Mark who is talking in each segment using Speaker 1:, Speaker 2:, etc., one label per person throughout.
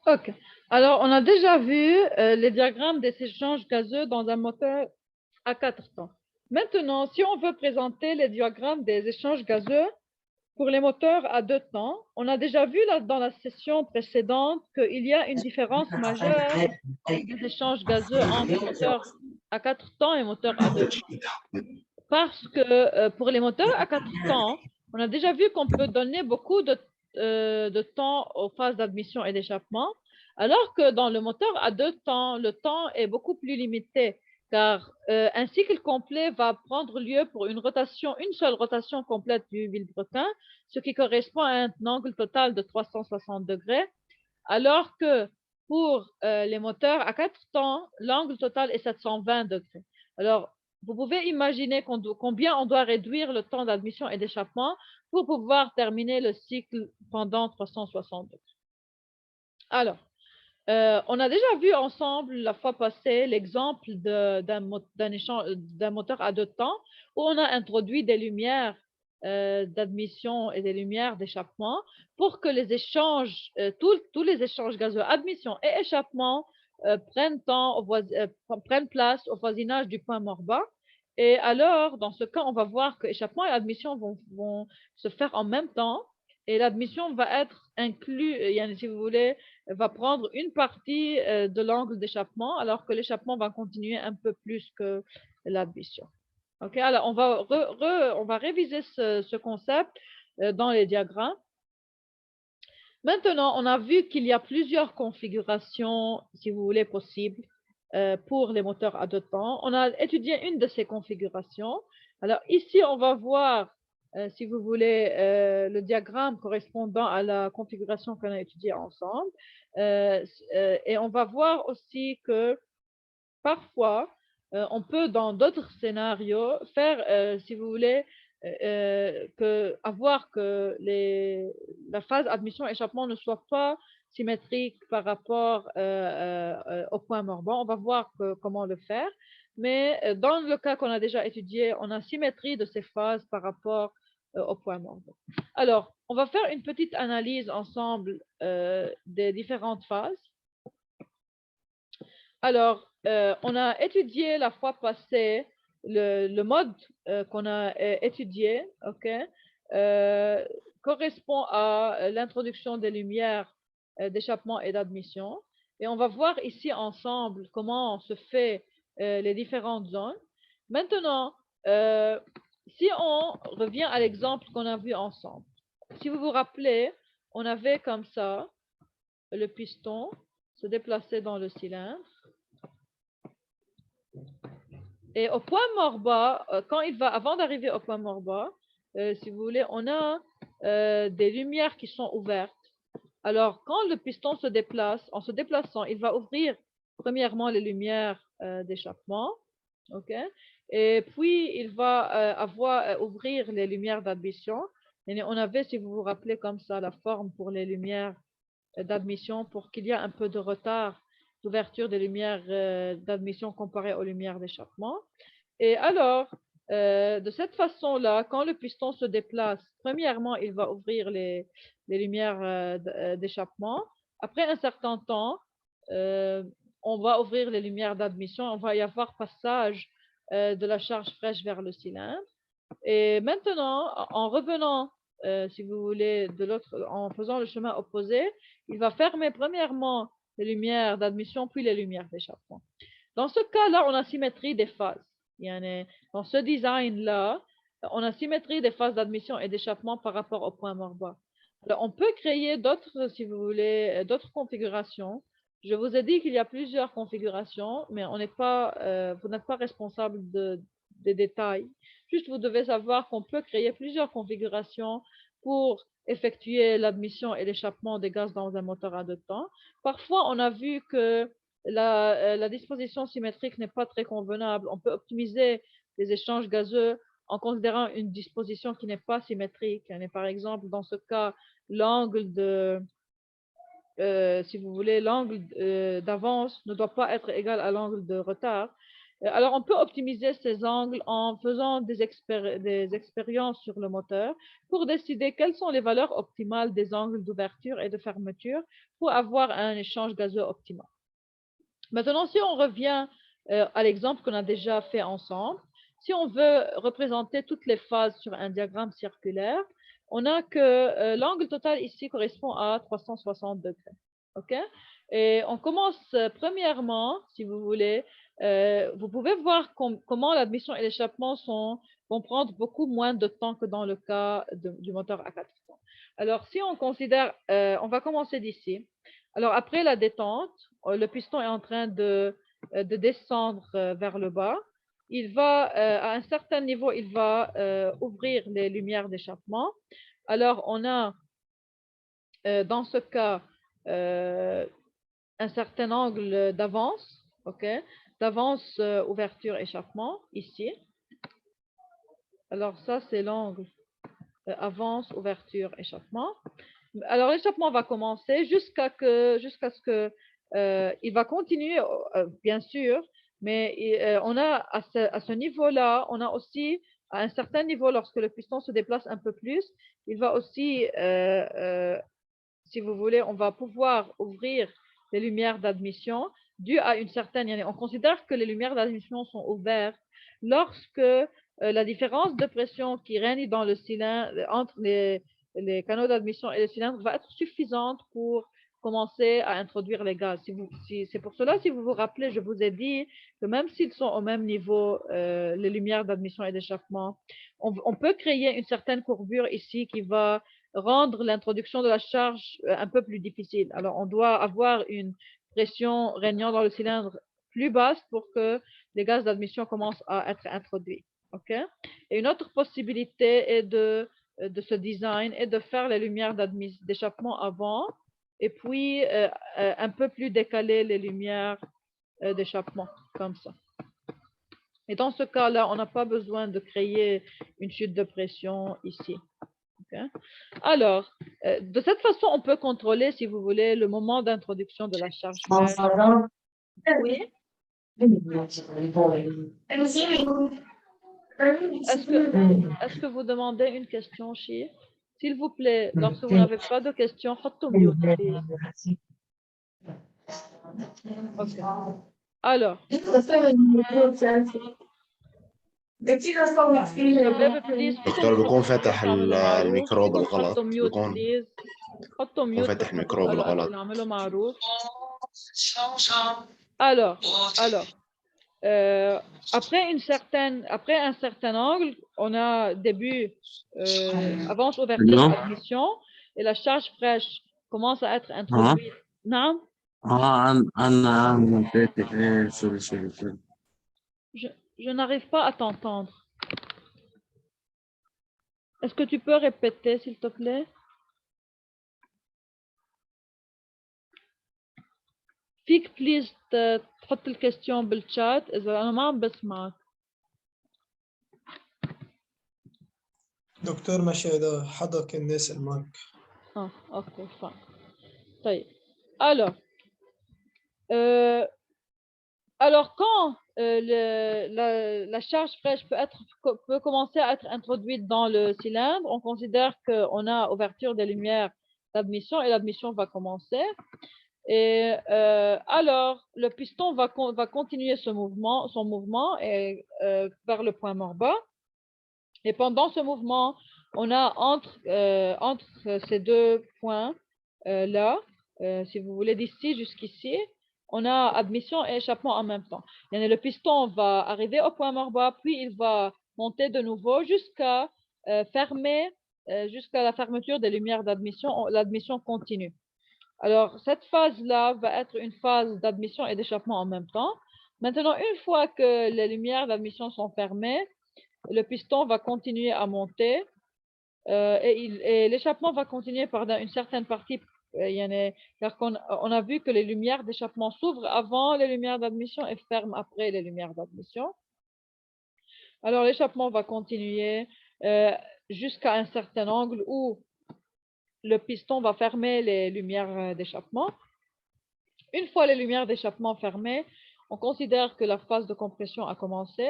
Speaker 1: OK. Alors, on a déjà vu les diagrammes des échanges gazeux dans un moteur à 4 temps. Maintenant, si on veut présenter les diagrammes des échanges gazeux pour les moteurs à 2 temps, on a déjà vu là, dans la session précédente qu'il y a une différence majeure des échanges gazeux entre moteurs à 4 temps et moteurs à 2 temps. Parce que pour les moteurs à 4 temps, on a déjà vu qu'on peut donner beaucoup de temps aux phases d'admission et d'échappement, alors que dans le moteur à 2 temps, le temps est beaucoup plus limité, car un cycle complet va prendre lieu pour une seule rotation complète du vilebrequin, ce qui correspond à un angle total de 360 degrés, alors que pour les moteurs à 4 temps, l'angle total est 720 degrés. Alors, vous pouvez imaginer combien on doit réduire le temps d'admission et d'échappement pour pouvoir terminer le cycle pendant 360 degrés. Alors, on a déjà vu ensemble la fois passée l'exemple d'un moteur à 2 temps où on a introduit des lumières d'admission et des lumières d'échappement pour que les échanges, tous les échanges gazeux, admission et échappement, prennent place au voisinage du point mort bas. Et alors, dans ce cas, on va voir que échappement et admission vont se faire en même temps et l'admission va être inclus, si vous voulez, va prendre une partie de l'angle d'échappement, alors que l'échappement va continuer un peu plus que l'admission. OK, alors on va réviser ce concept dans les diagrammes. Maintenant, on a vu qu'il y a plusieurs configurations, si vous voulez, possibles pour les moteurs à 2 temps. On a étudié une de ces configurations. Alors ici, on va voir, si vous voulez, le diagramme correspondant à la configuration qu'on a étudiée ensemble. Et on va voir aussi que parfois, on peut, dans d'autres scénarios, faire, si vous voulez, avoir que la phase admission-échappement ne soit pas symétrique par rapport au point mordant. On va voir comment le faire. Mais dans le cas qu'on a déjà étudié, on a symétrie de ces phases par rapport au point mordant. Alors, on va faire une petite analyse ensemble des différentes phases. Alors, on a étudié la fois passée le mode qu'on a étudié, ok, correspond à l'introduction des lumières d'échappement et d'admission. Et on va voir ici ensemble comment se fait les différentes zones. Maintenant, si on revient à l'exemple qu'on a vu ensemble, si vous vous rappelez, on avait comme ça le piston se déplacer dans le cylindre. Et au point mort bas, avant d'arriver au point mort bas, si vous voulez, on a des lumières qui sont ouvertes. Alors, quand le piston se déplace, en se déplaçant, il va ouvrir premièrement les lumières d'échappement, ok, et puis il va ouvrir les lumières d'admission. Et on avait, si vous vous rappelez, comme ça, la forme pour les lumières d'admission pour qu'il y ait un peu de retard d'ouverture des lumières d'admission comparé aux lumières d'échappement. Et alors, de cette façon-là, quand le piston se déplace, premièrement, il va ouvrir les lumières d'échappement. Après un certain temps, on va ouvrir les lumières d'admission. On va y avoir passage de la charge fraîche vers le cylindre. Et maintenant, en revenant, si vous voulez, en faisant le chemin opposé, il va fermer premièrement les lumières d'admission, puis les lumières d'échappement. Dans ce cas-là, on a symétrie des phases. Dans ce design-là, on a symétrie des phases d'admission et d'échappement par rapport au point mort bas. Alors, on peut créer d'autres, si vous voulez, d'autres configurations. Je vous ai dit qu'il y a plusieurs configurations, mais vous n'êtes pas responsable des détails. Juste, vous devez savoir qu'on peut créer plusieurs configurations pour effectuer l'admission et l'échappement des gaz dans un moteur à 2 temps. Parfois, on a vu que la disposition symétrique n'est pas très convenable. On peut optimiser les échanges gazeux en considérant une disposition qui n'est pas symétrique. Par exemple, dans ce cas, l'angle si vous voulez, l'angle d'avance ne doit pas être égal à l'angle de retard. Alors, on peut optimiser ces angles en faisant des expériences sur le moteur pour décider quelles sont les valeurs optimales des angles d'ouverture et de fermeture pour avoir un échange gazeux optimal. Maintenant, si on revient à l'exemple qu'on a déjà fait ensemble, si on veut représenter toutes les phases sur un diagramme circulaire, on a que l'angle total ici correspond à 360 degrés. OK? Et on commence premièrement, si vous voulez, vous pouvez voir comment l'admission et l'échappement vont prendre beaucoup moins de temps que dans le cas du moteur à 4 temps. Alors, si on considère, on va commencer d'ici. Alors, après la détente, le piston est en train de descendre vers le bas. Il va, à un certain niveau, il va ouvrir les lumières d'échappement. Alors, on a, dans ce cas, un certain angle d'avance, OK? D'avance, ouverture, échappement, ici. Alors, ça, c'est l'angle avance, ouverture, échappement. Alors, l'échappement va commencer jusqu'à ce que il va continuer, bien sûr, mais on a à ce niveau-là, on a aussi à un certain niveau, lorsque le piston se déplace un peu plus, il va aussi, si vous voulez, on va pouvoir ouvrir les lumières d'admission dû à une certaine. On considère que les lumières d'admission sont ouvertes lorsque la différence de pression qui règne dans le cylindre entre les canaux d'admission et le cylindre va être suffisante pour commencer à introduire les gaz. C'est pour cela, si vous vous rappelez, je vous ai dit que même s'ils sont au même niveau, les lumières d'admission et d'échappement, on peut créer une certaine courbure ici qui va rendre l'introduction de la charge un peu plus difficile. Alors, on doit avoir une pression régnant dans le cylindre plus basse pour que les gaz d'admission commencent à être introduits. Okay? Et une autre possibilité est de ce design est de faire les lumières d'échappement avant et puis un peu plus décaler les lumières d'échappement, comme ça. Et dans ce cas-là, on n'a pas besoin de créer une chute de pression ici. Okay? Alors, de cette façon, on peut contrôler, si vous voulez, le moment d'introduction de la charge fraîche. Oui. Est-ce que vous demandez une question, Chi? S'il vous plaît, lorsque vous n'avez pas de questions, حطوا mute, please. Okay. Alors, شباب بليز
Speaker 2: دكتور بيكون فتح الميكروب الغلط
Speaker 1: حطوا ميوت بليز حطوا ميوت
Speaker 2: فتح الميكروب الغلط
Speaker 1: نعمله معروف alors après un certain angle on a début avance ouverture admission et la charge fraîche commence à être introduite non je n'arrive pas à t'entendre. Est-ce que tu peux répéter, s'il te plaît? فيك بليز تحط الكاستيون بالشات إذا أنا ما عم بسمعك.
Speaker 3: دكتور ماشي إذا حضرك الناس المايك.
Speaker 1: أوكي فاين. طيب. Alors quand la charge fraîche peut commencer à être introduite dans le cylindre, on considère qu'on a ouverture des lumières d'admission et l'admission va commencer. Et alors, le piston va continuer son mouvement et, vers le point mort bas. Et pendant ce mouvement, on a entre ces deux points là, si vous voulez, d'ici jusqu'ici, on a admission et échappement en même temps. Et le piston va arriver au point mort bas, puis il va monter de nouveau jusqu'à fermer, jusqu'à la fermeture des lumières d'admission. L'admission continue. Alors, cette phase-là va être une phase d'admission et d'échappement en même temps. Maintenant, une fois que les lumières d'admission sont fermées, le piston va continuer à monter et l'échappement va continuer par une certaine partie, car on a vu que les lumières d'échappement s'ouvrent avant les lumières d'admission et ferment après les lumières d'admission. Alors, l'échappement va continuer jusqu'à un certain angle où le piston va fermer les lumières d'échappement. Une fois les lumières d'échappement fermées, on considère que la phase de compression a commencé.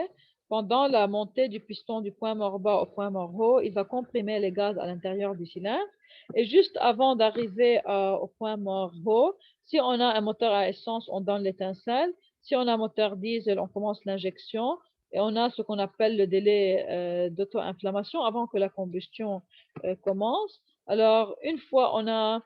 Speaker 1: Pendant la montée du piston du point mort bas au point mort haut, il va comprimer les gaz à l'intérieur du cylindre. Et juste avant d'arriver au point mort haut, si on a un moteur à essence, on donne l'étincelle. Si on a un moteur diesel, on commence l'injection. Et on a ce qu'on appelle le délai d'auto-inflammation avant que la combustion commence. Alors, une fois on a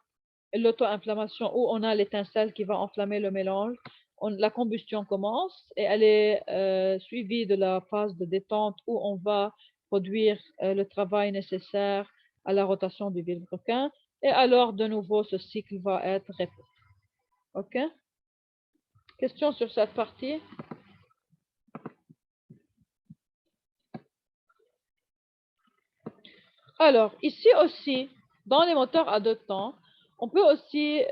Speaker 1: l'auto-inflammation où on a l'étincelle qui va enflammer le mélange, la combustion commence et elle est suivie de la phase de détente où on va produire le travail nécessaire à la rotation du vilebrequin. Et alors, de nouveau, ce cycle va être répété. OK? Question sur cette partie? Alors, ici aussi, dans les moteurs à deux temps, on peut aussi,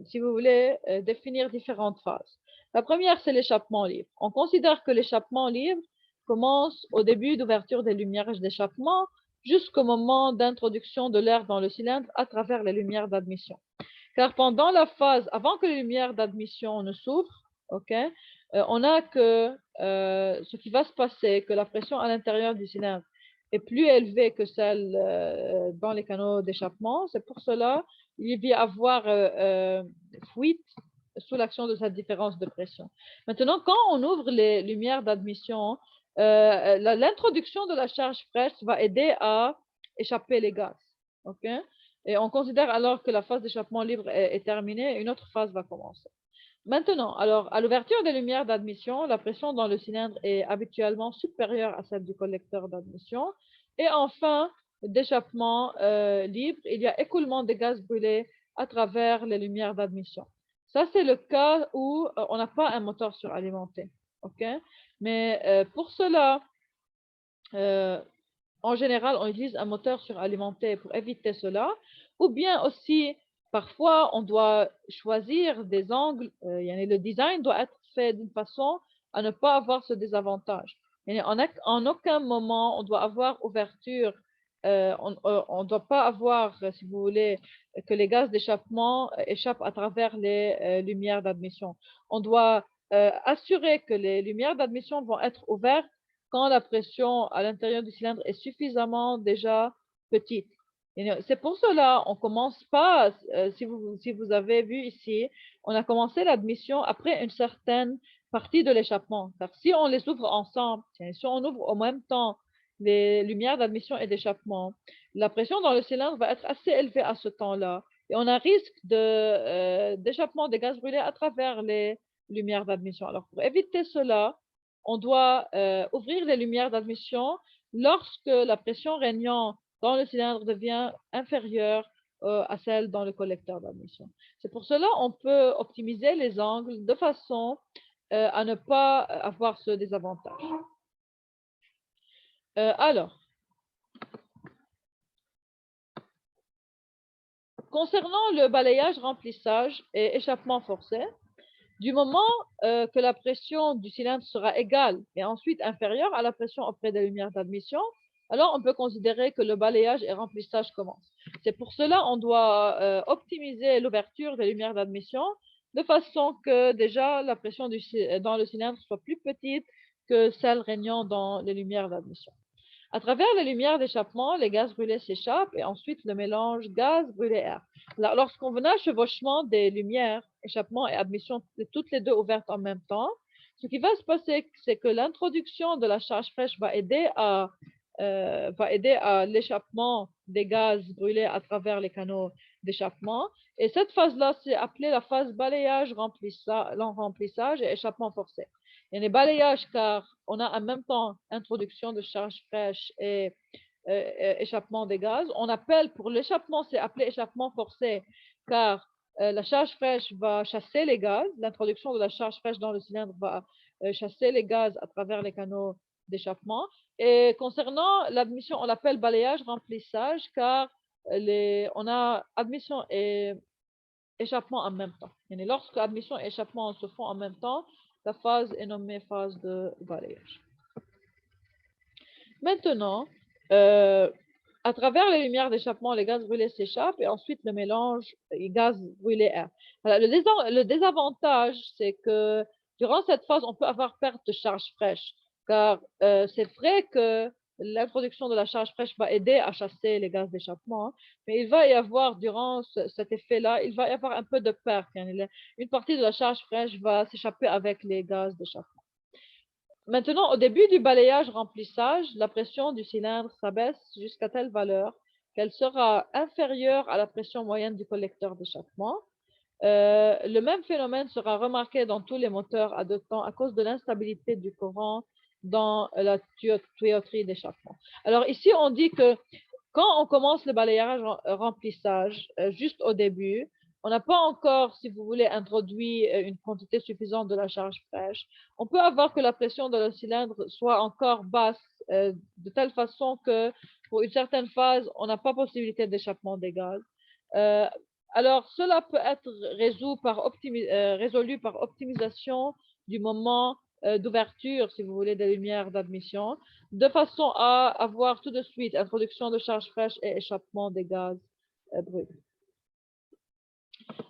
Speaker 1: si vous voulez, définir différentes phases. La première, c'est l'échappement libre. On considère que l'échappement libre commence au début d'ouverture des lumières d'échappement jusqu'au moment d'introduction de l'air dans le cylindre à travers les lumières d'admission. Car pendant la phase, avant que les lumières d'admission ne s'ouvrent, okay, on a que ce qui va se passer, que la pression à l'intérieur du cylindre est plus élevée que celle dans les canaux d'échappement. C'est pour cela qu'il va y avoir fuite sous l'action de cette différence de pression. Maintenant, quand on ouvre les lumières d'admission, l'introduction de la charge fraîche va aider à échapper les gaz. Okay? Et on considère alors que la phase d'échappement libre est terminée et une autre phase va commencer. Maintenant, alors, à l'ouverture des lumières d'admission, la pression dans le cylindre est habituellement supérieure à celle du collecteur d'admission. Et enfin, d'échappement libre, il y a écoulement des gaz brûlés à travers les lumières d'admission. Ça, c'est le cas où on n'a pas un moteur suralimenté. Okay? Mais pour cela, en général, on utilise un moteur suralimenté pour éviter cela. Ou bien aussi, parfois, on doit choisir des angles. Le design doit être fait d'une façon à ne pas avoir ce désavantage. En aucun moment, on doit avoir ouverture. On ne doit pas avoir, si vous voulez, que les gaz d'échappement échappent à travers les lumières d'admission. On doit assurer que les lumières d'admission vont être ouvertes quand la pression à l'intérieur du cylindre est suffisamment déjà petite. C'est pour cela, on commence pas, si vous avez vu ici, on a commencé l'admission après une certaine partie de l'échappement. Car si on les ouvre ensemble, si on ouvre en même temps les lumières d'admission et d'échappement, la pression dans le cylindre va être assez élevée à ce temps-là. Et on a risque d'échappement des gaz brûlés à travers les lumières d'admission. Alors, pour éviter cela, on doit ouvrir les lumières d'admission lorsque la pression régnant dans le cylindre devient inférieure à celle dans le collecteur d'admission. C'est pour cela qu'on peut optimiser les angles de façon à ne pas avoir ce désavantage. Alors, concernant le balayage, remplissage et échappement forcé, du moment que la pression du cylindre sera égale et ensuite inférieure à la pression auprès des lumières d'admission, alors on peut considérer que le balayage et remplissage commencent. C'est pour cela qu'on doit optimiser l'ouverture des lumières d'admission de façon que déjà la pression dans le cylindre soit plus petite que celle régnant dans les lumières d'admission. À travers les lumières d'échappement, les gaz brûlés s'échappent et ensuite le mélange gaz brûlé-air. Lorsqu'on a un chevauchement des lumières, échappement et admission, toutes les deux ouvertes en même temps, ce qui va se passer, c'est que l'introduction de la charge fraîche va aider à l'échappement des gaz brûlés à travers les canaux d'échappement. Et cette phase-là, c'est appelée la phase balayage, remplissage et échappement forcé. Il y a les balayages car on a en même temps introduction de charge fraîche et échappement des gaz. On appelle pour l'échappement, c'est appelé échappement forcé car la charge fraîche va chasser les gaz. L'introduction de la charge fraîche dans le cylindre va chasser les gaz à travers les canaux d'échappement. Et concernant l'admission, on l'appelle balayage, remplissage car on a admission et échappement en même temps. Et lorsque admission et échappement se font en même temps, la phase est nommée phase de balayage. Maintenant, à travers les lumières d'échappement, les gaz brûlés s'échappent et ensuite le mélange gaz brûlé air. Voilà, le désavantage, c'est que Durant cette phase, on peut avoir perte de charge fraîche, car c'est vrai que l'introduction de la charge fraîche va aider à chasser les gaz d'échappement, mais il va y avoir, durant cet effet-là, il va y avoir un peu de perte. Une partie de la charge fraîche va s'échapper avec les gaz d'échappement. Maintenant, au début du balayage-remplissage, la pression du cylindre s'abaisse jusqu'à telle valeur qu'elle sera inférieure à la pression moyenne du collecteur d'échappement. Le même phénomène sera remarqué dans tous les moteurs à deux temps à cause de l'instabilité du courant dans la tuyauterie d'échappement. Alors ici, on dit que quand on commence le balayage-remplissage, juste au début, on n'a pas encore, si vous voulez, introduit une quantité suffisante de la charge fraîche. On peut avoir que la pression de le cylindre soit encore basse, de telle façon que pour une certaine phase, on n'a pas possibilité d'échappement des gaz. Alors, cela peut être résolu par optimisation du moment d'ouverture, si vous voulez, des lumières d'admission, de façon à avoir tout de suite introduction de charge fraîche et échappement des gaz bruts.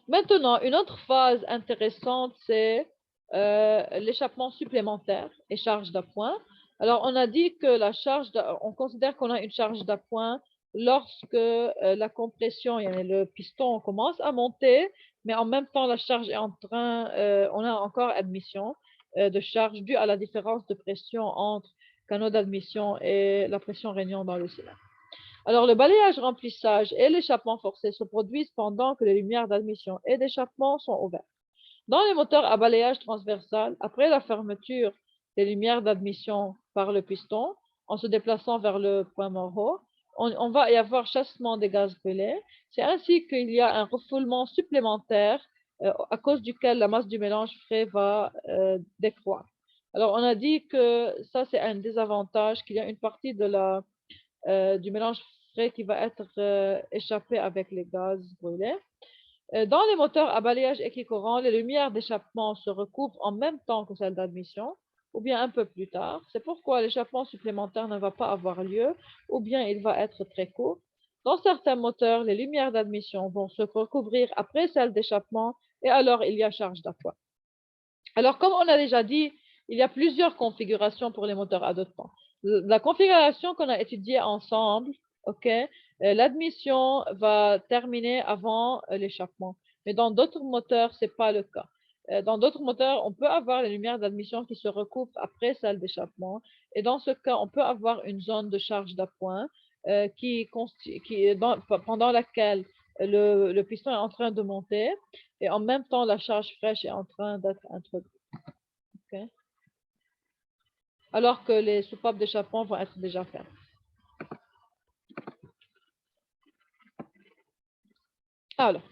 Speaker 1: Maintenant, une autre phase intéressante, c'est l'échappement supplémentaire et charge d'appoint. Alors, on a dit que on considère qu'on a une charge d'appoint lorsque la compression, le piston commence à monter, mais en même temps, la charge est on a encore admission de charge due à la différence de pression entre canaux d'admission et la pression régnant dans le cylindre. Alors, le balayage-remplissage et l'échappement forcé se produisent pendant que les lumières d'admission et d'échappement sont ouvertes. Dans les moteurs à balayage transversal, après la fermeture des lumières d'admission par le piston, en se déplaçant vers le point mort haut, on va y avoir chassement des gaz brûlés. C'est ainsi qu'il y a un refoulement supplémentaire à cause duquel la masse du mélange frais va décroître. Alors, on a dit que ça, c'est un désavantage, qu'il y a une partie du mélange frais qui va être échappé avec les gaz brûlés. Dans les moteurs à balayage équicourant, les lumières d'échappement se recouvrent en même temps que celles d'admission, ou bien un peu plus tard. C'est pourquoi l'échappement supplémentaire ne va pas avoir lieu, ou bien il va être très court. Dans certains moteurs, les lumières d'admission vont se recouvrir après celles d'échappement, et alors il y a charge d'appoint. Alors, comme on a déjà dit, il y a plusieurs configurations pour les moteurs à deux temps. La configuration qu'on a étudiée ensemble, ok, l'admission va terminer avant l'échappement. Mais dans d'autres moteurs, ce n'est pas le cas. Dans d'autres moteurs, on peut avoir les lumières d'admission qui se recouvrent après celles d'échappement. Et dans ce cas, on peut avoir une zone de charge d'appoint pendant laquelle le piston est en train de monter et en même temps, la charge fraîche est en train d'être introduite. Okay. Alors que les soupapes d'échappement vont être déjà fermes. Alors,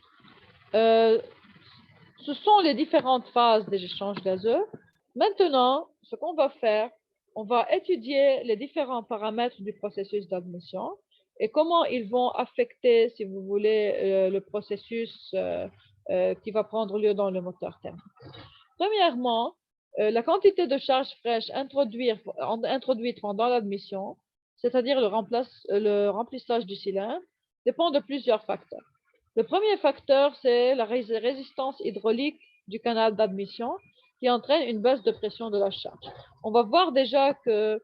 Speaker 1: ce sont les différentes phases des échanges gazeux. Maintenant, ce qu'on va faire, on va étudier les différents paramètres du processus d'admission et comment ils vont affecter, si vous voulez, le processus qui va prendre lieu dans le moteur thermique. Premièrement, la quantité de charge fraîche introduite pendant l'admission, c'est-à-dire le remplissage du cylindre, dépend de plusieurs facteurs. Le premier facteur, c'est la résistance hydraulique du canal d'admission qui entraîne une baisse de pression de la charge. On va voir déjà que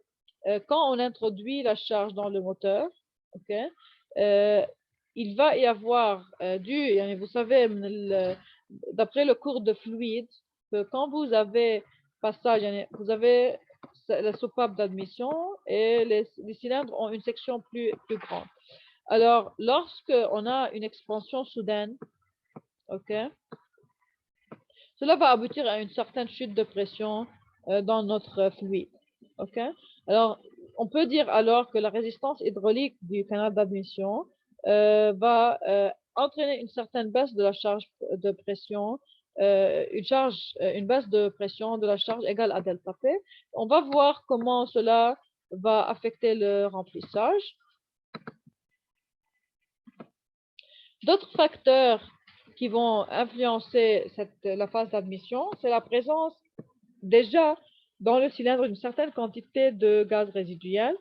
Speaker 1: quand on introduit la charge dans le moteur, okay, il va y avoir vous savez, d'après le cours de fluide, que quand vous avez passage, vous avez la soupape d'admission et les cylindres ont une section plus grande. Alors, lorsque on a une expansion soudaine, ok, cela va aboutir à une certaine chute de pression dans notre fluide. Ok. Alors, on peut dire alors que la résistance hydraulique du canal d'admission va entraîner une certaine baisse de la charge de pression, une baisse de pression de la charge égale à delta P. On va voir comment cela va affecter le remplissage. D'autres facteurs qui vont influencer la phase d'admission, c'est la présence déjà dans le cylindre d'une certaine quantité de gaz résiduel,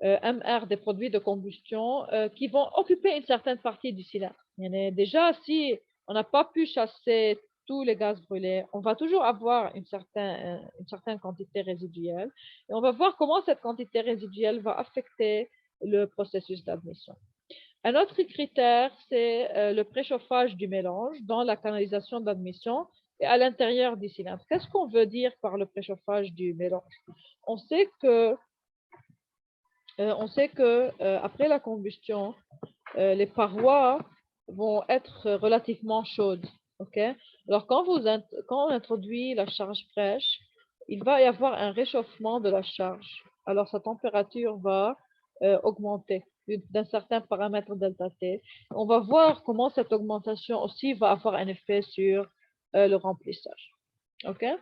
Speaker 1: MR des produits de combustion, qui vont occuper une certaine partie du cylindre. Déjà, si on n'a pas pu chasser tous les gaz brûlés, on va toujours avoir une certaine quantité résiduelle et on va voir comment cette quantité résiduelle va affecter le processus d'admission. Un autre critère, c'est le préchauffage du mélange dans la canalisation d'admission et à l'intérieur du cylindre. Qu'est-ce qu'on veut dire par le préchauffage du mélange? On sait que après la combustion, les parois vont être relativement chaudes. Okay? Alors, quand on introduit la charge fraîche, il va y avoir un réchauffement de la charge. Alors, sa température va augmenter d'un certain paramètre delta T. On va voir comment cette augmentation aussi va avoir un effet sur le remplissage. Okay?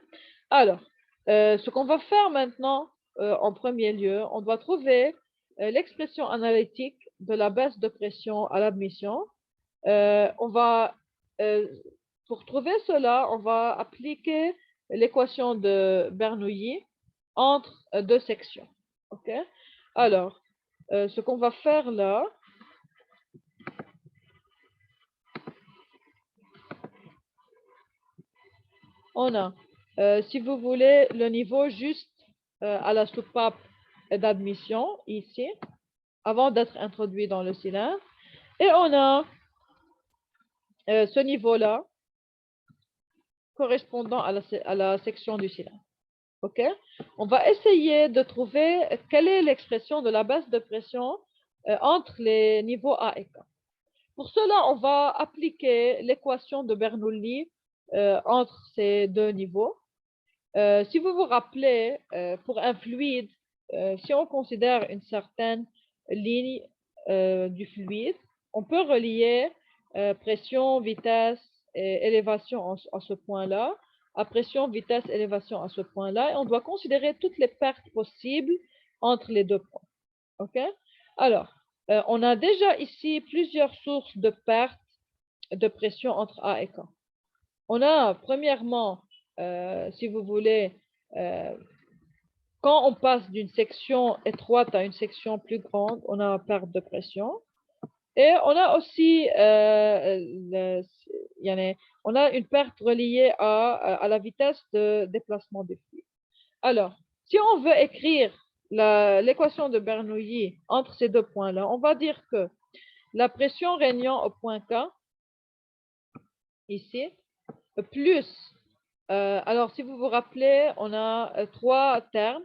Speaker 1: Alors, ce qu'on va faire maintenant, en premier lieu, on doit trouver l'expression analytique de la baisse de pression à l'admission. Pour trouver cela, on va appliquer l'équation de Bernoulli entre deux sections. OK? Alors, ce qu'on va faire là, on a, si vous voulez, le niveau juste à la soupape d'admission ici, avant d'être introduit dans le cylindre. Et on a ce niveau-là correspondant à la section du cylindre. OK? On va essayer de trouver quelle est l'expression de la baisse de pression entre les niveaux A et K. Pour cela, on va appliquer l'équation de Bernoulli entre ces deux niveaux. Si vous vous rappelez, pour un fluide, si on considère une certaine ligne du fluide, on peut relier pression, vitesse et élévation à ce point-là, à pression, vitesse, élévation à ce point-là, et on doit considérer toutes les pertes possibles entre les deux points. OK? Alors, on a déjà ici plusieurs sources de pertes de pression entre A et K. On a, premièrement, si vous voulez, quand on passe d'une section étroite à une section plus grande, on a perte de pression. Et on a aussi on a une perte reliée à la vitesse de déplacement du fluide. Alors, si on veut écrire l'équation de Bernoulli entre ces deux points-là, on va dire que la pression régnant au point K, ici, plus, alors si vous vous rappelez, on a trois termes.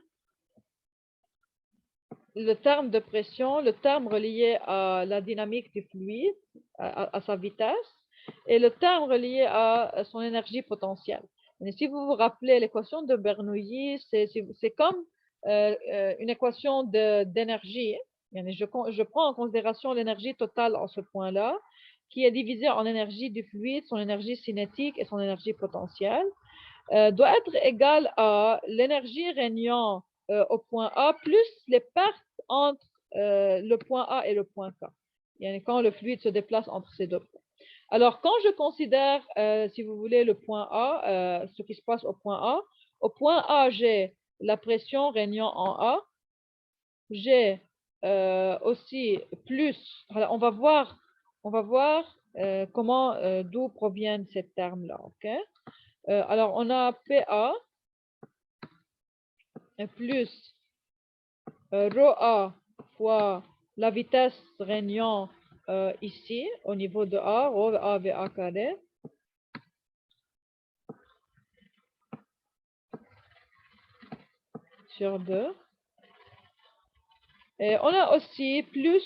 Speaker 1: Le terme de pression, le terme relié à la dynamique du fluide, à sa vitesse, et le terme relié à son énergie potentielle. Et si vous vous rappelez l'équation de Bernoulli, c'est comme une équation d'énergie. Je prends en considération l'énergie totale en ce point-là, qui est divisée en énergie du fluide, son énergie cinétique et son énergie potentielle, doit être égale à l'énergie régnant au point A plus les pertes entre le point A et le point K. Quand le fluide se déplace entre ces deux points. Alors, quand je considère, si vous voulez, le point A, ce qui se passe au point A, j'ai la pression régnant en A. J'ai aussi plus, alors on va voir d'où proviennent ces termes-là. Okay? Alors, on a PA plus rho A fois la vitesse régnant ici, au niveau de A, rho A VA carré. Sur 2. Et on a aussi plus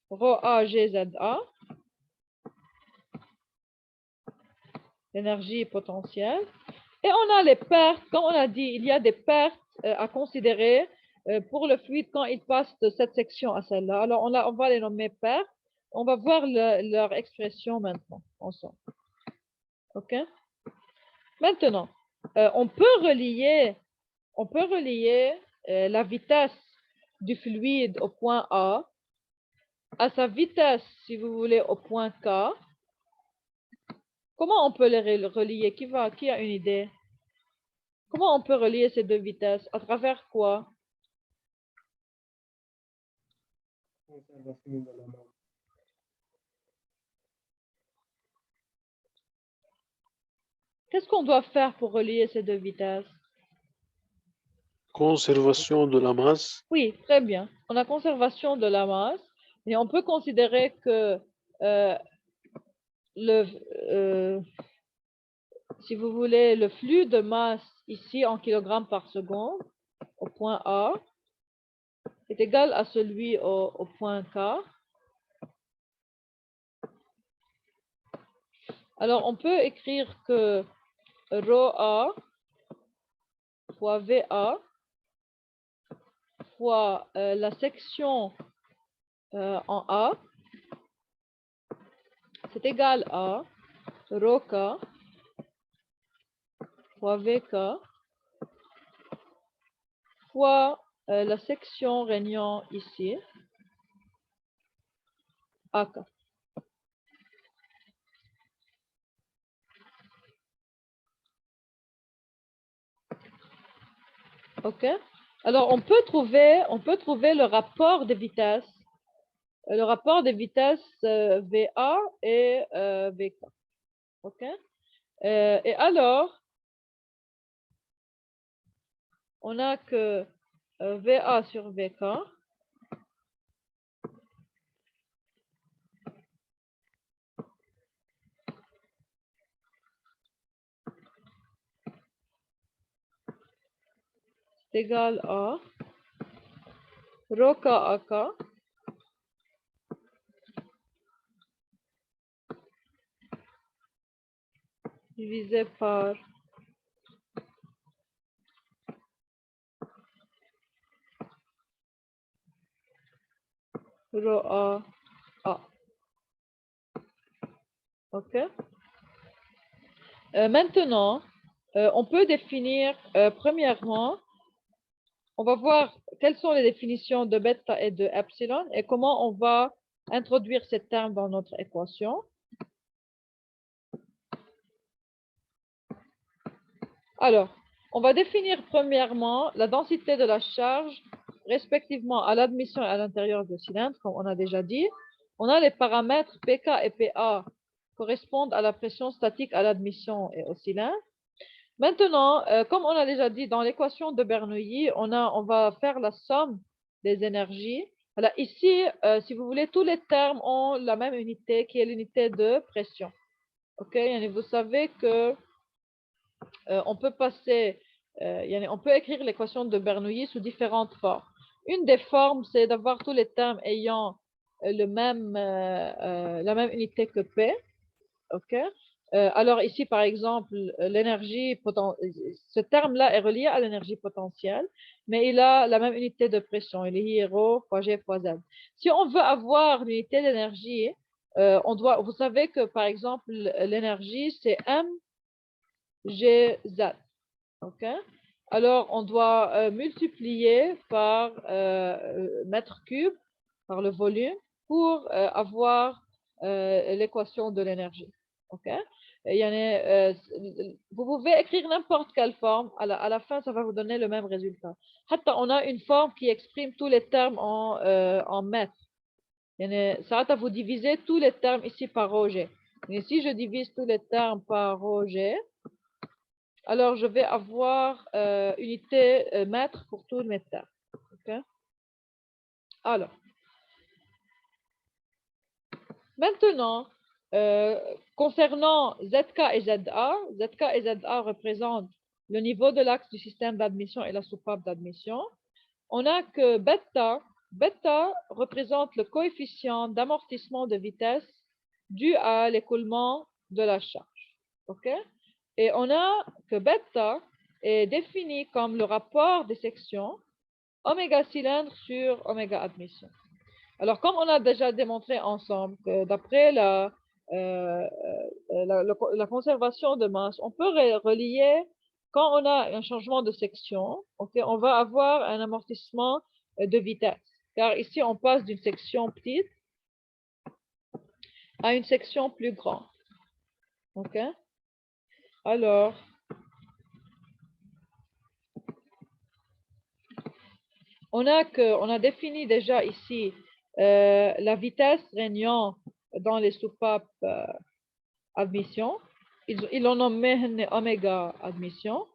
Speaker 1: rho A GZA, l'énergie potentielle. Et on a les pertes, comme on a dit, il y a des pertes à considérer pour le fluide quand il passe de cette section à celle-là. Alors, on va les nommer pertes. On va voir leur expression maintenant, ensemble. OK? Maintenant, on peut relier la vitesse du fluide au point A à sa vitesse, si vous voulez, au point K. Comment on peut les relier? Qui a une idée? Comment on peut relier ces deux vitesses? À travers quoi? Qu'est-ce qu'on doit faire pour relier ces deux vitesses?
Speaker 4: Conservation de la masse.
Speaker 1: Oui, très bien. On a conservation de la masse et on peut considérer que si vous voulez, le flux de masse ici en kilogrammes par seconde au point A est égal à celui au point K. Alors, on peut écrire que ρA fois VA fois la section en A, c'est égal à ρK fois VK fois la section régnant ici, AK. OK? Alors, on peut trouver le rapport des vitesses. Le rapport des vitesses VA et VK. OK? Et alors, on a que VA sur VK c'est égal à ρK AK divisé par ρA A. OK? Maintenant, on peut définir, premièrement, on va voir quelles sont les définitions de bêta et de epsilon et comment on va introduire ces termes dans notre équation. Alors, on va définir premièrement la densité de la charge respectivement à l'admission et à l'intérieur du cylindre, comme on a déjà dit. On a les paramètres PK et PA correspondent à la pression statique à l'admission et au cylindre. Maintenant, comme on a déjà dit dans l'équation de Bernoulli, on va faire la somme des énergies. Voilà, ici, si vous voulez, tous les termes ont la même unité qui est l'unité de pression. OK? Et vous savez que on peut on peut écrire l'équation de Bernoulli sous différentes formes. Une des formes, c'est d'avoir tous les termes ayant la même unité que P. OK? Alors ici, par exemple, ce terme-là est relié à l'énergie potentielle, mais il a la même unité de pression. Il est ρ fois G fois Z. Si on veut avoir l'unité d'énergie, vous savez que, par exemple, l'énergie, c'est mgz. OK? Alors, on doit multiplier par mètre cube, par le volume, pour avoir l'équation de l'énergie. OK? Vous pouvez écrire n'importe quelle forme. À la fin, ça va vous donner le même résultat. On a une forme qui exprime tous les termes en mètres. Ça va vous diviser tous les termes ici par ρg. Et si je divise tous les termes par ρg, alors je vais avoir unité mètre pour tous mes termes. Okay? Alors, maintenant, concernant ZK et ZA représentent le niveau de l'axe du système d'admission et la soupape d'admission. On a que bêta représente le coefficient d'amortissement de vitesse dû à l'écoulement de la charge. OK? Et on a que bêta est défini comme le rapport des sections oméga cylindre sur oméga admission. Alors, comme on a déjà démontré ensemble que d'après la conservation de masse, on peut relier, quand on a un changement de section, okay, on va avoir un amortissement de vitesse. Car ici, on passe d'une section petite à une section plus grande. OK? Alors, on a défini déjà ici la vitesse régnant dans les soupapes admission. ils l'ont nommé oméga admission.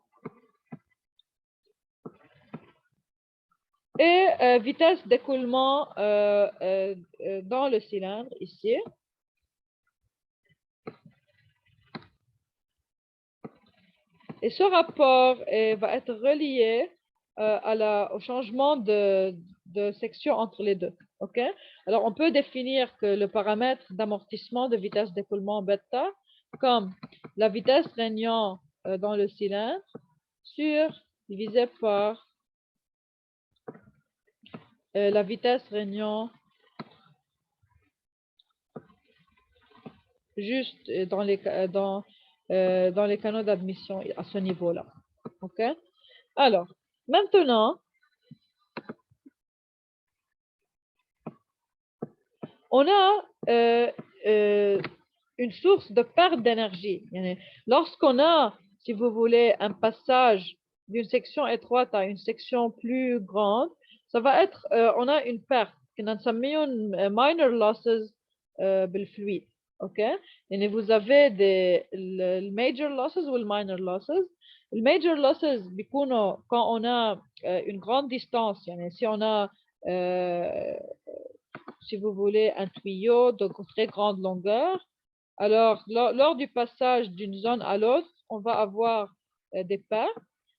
Speaker 1: Et vitesse d'écoulement dans le cylindre ici. Et ce rapport va être relié au changement de section entre les deux. Okay? Alors, on peut définir que le paramètre d'amortissement de vitesse d'écoulement bêta comme la vitesse régnant dans le cylindre divisé par la vitesse régnant juste dans les canaux d'admission à ce niveau-là. OK? Alors, maintenant, on a une source de perte d'énergie. Lorsqu'on a, si vous voulez, un passage d'une section étroite à une section plus grande, ça va être, on a une perte. minor losses بالفluide. OK? Et vous avez le major losses ou le minor losses. Le major losses, quand on a une grande distance, si on a si vous voulez, un tuyau de très grande longueur. Alors, lors du passage d'une zone à l'autre, on va avoir des pertes.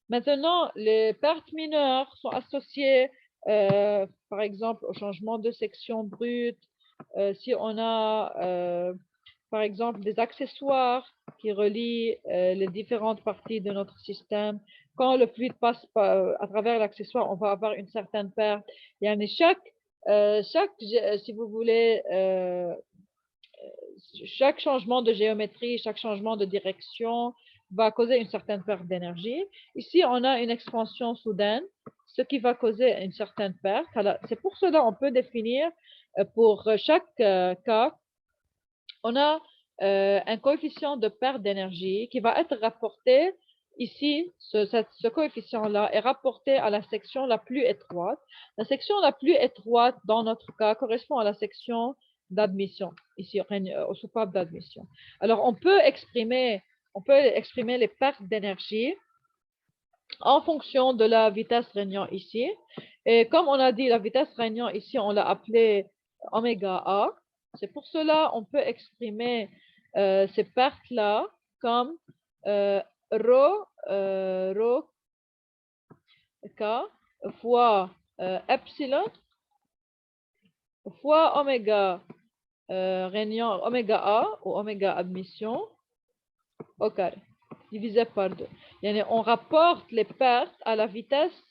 Speaker 1: Maintenant, les pertes mineures sont associées, par exemple, au changement de section brute. Si on a, par exemple, des accessoires qui relient les différentes parties de notre système, quand le fluide passe à travers l'accessoire, on va avoir une certaine perte. Il y a chaque, si vous voulez, chaque changement de géométrie, chaque changement de direction va causer une certaine perte d'énergie. Ici, on a une expansion soudaine, ce qui va causer une certaine perte. C'est pour cela qu'on peut définir pour chaque cas, on a un coefficient de perte d'énergie qui va être rapporté ici. Ce coefficient-là est rapporté à la section la plus étroite. La section la plus étroite, dans notre cas, correspond à la section d'admission, ici, au soupape d'admission. Alors, on peut exprimer les pertes d'énergie en fonction de la vitesse régnant ici. Et comme on a dit, la vitesse régnant ici, on l'a appelée oméga A. C'est pour cela qu'on peut exprimer ces pertes-là comme rho K fois epsilon fois oméga régnant, oméga A ou oméga admission au carré, divisé par 2. On rapporte les pertes à la vitesse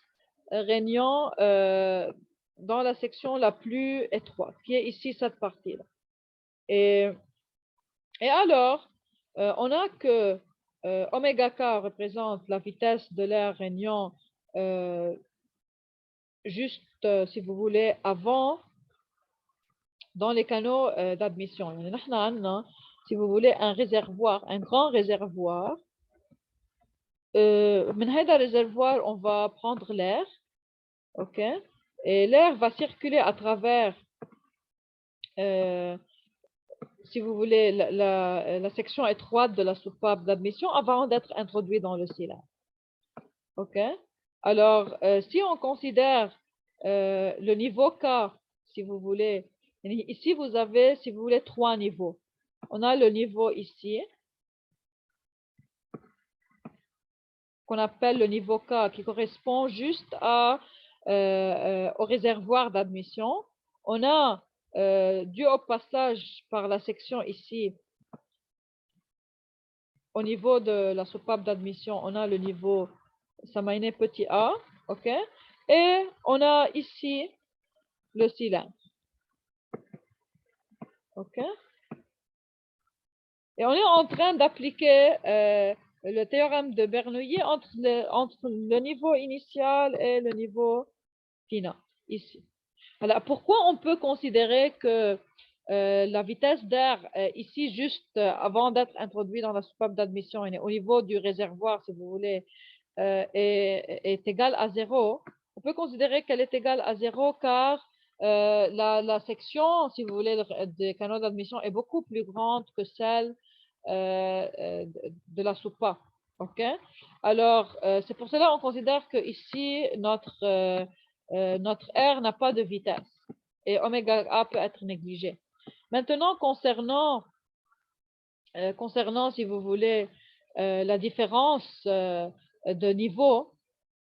Speaker 1: régnant dans la section la plus étroite, qui est ici cette partie-là. Et alors, on a que oméga k représente la vitesse de l'air régnant juste, si vous voulez, avant, dans les canaux d'admission. Si vous voulez, un réservoir, un grand réservoir. من هذا réservoir, on va prendre l'air, ok? Et l'air va circuler à travers, si vous voulez, la section étroite de la soupape d'admission avant d'être introduit dans le cylindre. Ok? Alors, si on considère le niveau K, si vous voulez, ici vous avez, si vous voulez, 3 niveaux. On a le niveau ici, qu'on appelle le niveau K, qui correspond juste au réservoir d'admission. On a, dû au passage par la section ici, au niveau de la soupape d'admission, on a le niveau Samaïné petit a, ok? Et on a ici le cylindre, ok? Et on est en train d'appliquer le théorème de Bernoulli entre le niveau initial et le niveau final, ici. Alors, pourquoi on peut considérer que la vitesse d'air ici, juste avant d'être introduit dans la soupape d'admission, au niveau du réservoir, si vous voulez, est égale à 0, on peut considérer qu'elle est égale à 0 car la section, si vous voulez, des canaux d'admission est beaucoup plus grande que celle de la soupape. OK? Alors, c'est pour cela qu'on considère que ici notre R n'a pas de vitesse et oméga A peut être négligé. Maintenant, concernant, si vous voulez, la différence de niveau,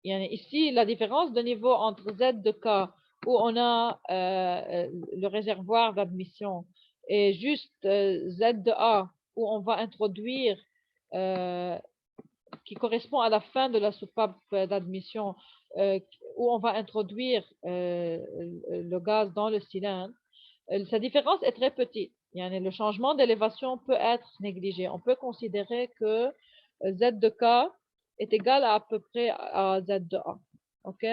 Speaker 1: ici, la différence de niveau entre Z de K, où on a le réservoir d'admission, et juste Z de A, où on va introduire, qui correspond à la fin de la soupape d'admission, où on va introduire le gaz dans le cylindre, sa différence est très petite. Le changement d'élévation peut être négligé. On peut considérer que Z de K est égal à peu près à Z de A. OK?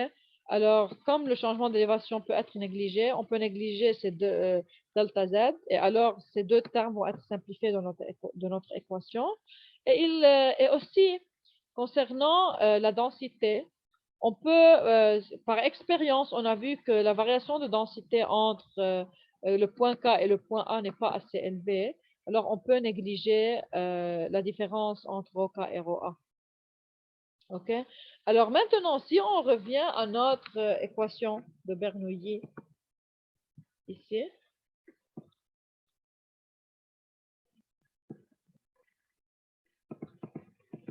Speaker 1: Alors, comme le changement d'élévation peut être négligé, on peut négliger ces deux delta Z, et alors ces deux termes vont être simplifiés dans notre équation. Et aussi, concernant la densité, on peut, par expérience, on a vu que la variation de densité entre le point K et le point A n'est pas assez élevée. Alors, on peut négliger la différence entre ρK et ρA. OK? Alors, maintenant, si on revient à notre équation de Bernoulli, ici.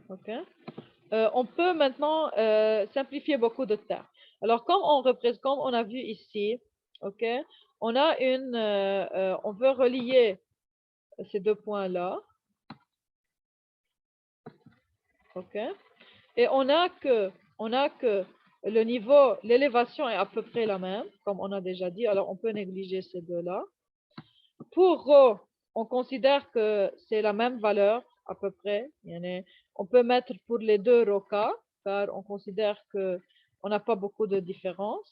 Speaker 1: OK? On peut maintenant simplifier beaucoup de termes. Alors, comme on a vu ici, OK, on a on veut relier ces deux points-là. OK? Et on a que le niveau, l'élévation est à peu près la même, comme on a déjà dit. Alors, on peut négliger ces deux-là. Pour ρ, on considère que c'est la même valeur à peu près. On peut mettre pour les deux ρK, car on considère qu'on n'a pas beaucoup de différence.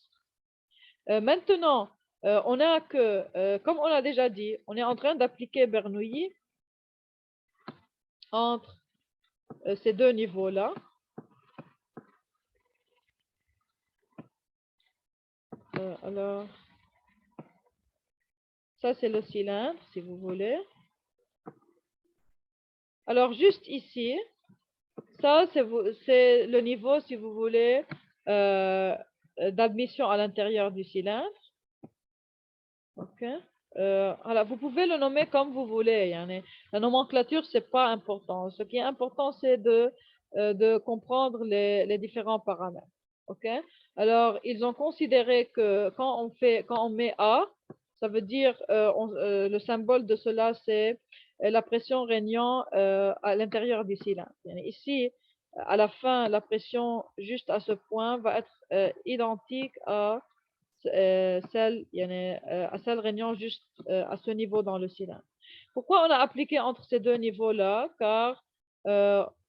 Speaker 1: Maintenant, on a que, comme on a déjà dit, on est en train d'appliquer Bernoulli entre ces deux niveaux-là. Alors, ça c'est le cylindre, si vous voulez. Alors, juste ici, ça c'est le niveau, si vous voulez, d'admission à l'intérieur du cylindre. OK. Alors, vous pouvez le nommer comme vous voulez. La nomenclature, ce n'est pas important. Ce qui est important, c'est de comprendre les différents paramètres. OK. Alors, ils ont considéré que quand on met A, ça veut dire, le symbole de cela, c'est la pression régnant à l'intérieur du cylindre. Ici, à la fin, la pression juste à ce point va être identique à celle régnant juste à ce niveau dans le cylindre. Pourquoi on a appliqué entre ces deux niveaux-là? Car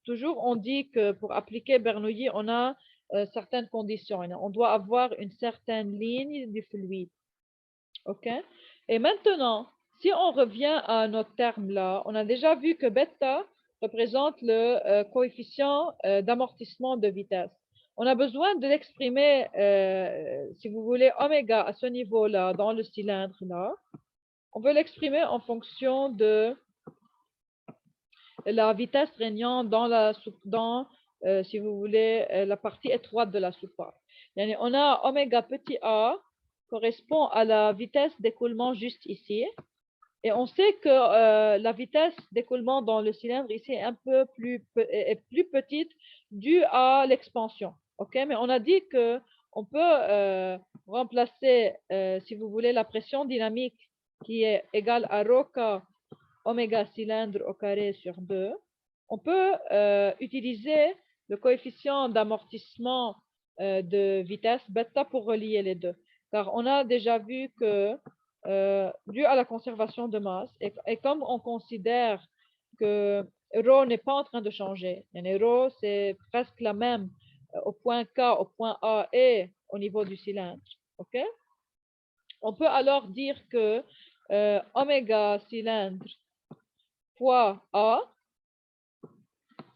Speaker 1: toujours on dit que pour appliquer Bernoulli, on a certaines conditions. On doit avoir une certaine ligne du fluide. OK? Et maintenant, si on revient à notre terme-là, on a déjà vu que bêta représente le coefficient d'amortissement de vitesse. On a besoin de l'exprimer, si vous voulez, oméga à ce niveau-là, dans le cylindre-là. On veut l'exprimer en fonction de la vitesse régnante dans si vous voulez, la partie étroite de la soupape. On a oméga petit a correspond à la vitesse d'écoulement juste ici. Et on sait que la vitesse d'écoulement dans le cylindre ici est est plus petite due à l'expansion. OK? Mais on a dit qu'on peut remplacer, si vous voulez, la pression dynamique qui est égale à ρK oméga cylindre au carré sur 2. On peut utiliser le coefficient d'amortissement de vitesse bêta pour relier les deux. Car on a déjà vu que dû à la conservation de masse, et comme on considère que ρ n'est pas en train de changer, ρ c'est presque la même au point K, au point A et au niveau du cylindre, ok? On peut alors dire que oméga cylindre fois A